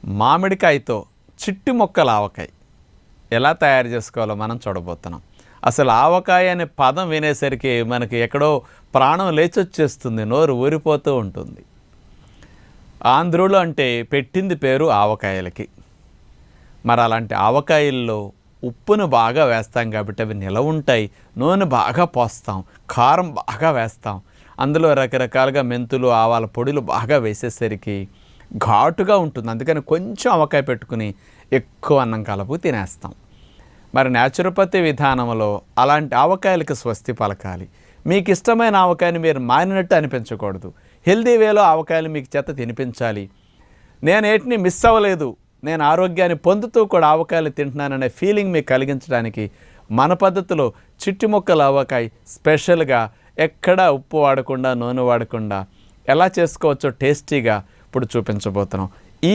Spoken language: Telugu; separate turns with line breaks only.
మామిడికాయతో చిట్టి మొక్కల ఆవకాయ ఎలా తయారు చేసుకోవాలో మనం చూడబోతున్నాం. అసలు ఆవకాయ అనే పదం వినేసరికి మనకి ఎక్కడో ప్రాణం లేచొచ్చేస్తుంది, నోరు ఊరిపోతూ ఉంటుంది. ఆంధ్రులు అంటే పెట్టింది పేరు ఆవకాయలకి. మరి అలాంటి ఆవకాయల్లో ఉప్పును బాగా వేస్తాం కాబట్టి అవి నిలవ ఉంటాయి. నూనె బాగా పోస్తాం, కారం బాగా వేస్తాం, అందులో రకరకాలుగా మెంతులు ఆవాల పొడులు బాగా వేసేసరికి ఘాటుగా ఉంటుంది. అందుకని కొంచెం ఆవకాయ పెట్టుకుని ఎక్కువ అన్నం కలుపు తినేస్తాం. మరి న్యాచురోపతి విధానంలో అలాంటి ఆవకాయలకు స్వస్తి పలకాలి. మీకు ఇష్టమైన ఆవకాయని మీరు మారినట్టు అనిపించకూడదు. హెల్దీ వేలో ఆవకాయలు మీకు చేత తినిపించాలి. నేను ఏటిని మిస్ అవ్వలేదు, నేను ఆరోగ్యాన్ని పొందుతూ కూడా ఆవకాయలు తింటున్నాననే ఫీలింగ్ మీకు కలిగించడానికి మన పద్ధతిలో చిట్టి మొక్కల ఆవకాయ స్పెషల్గా ఎక్కడా ఉప్పు వాడకుండా నూనె వాడకుండా ఎలా చేసుకోవచ్చో టేస్టీగా ఇప్పుడు చూపించబోతున్నాం. ఈ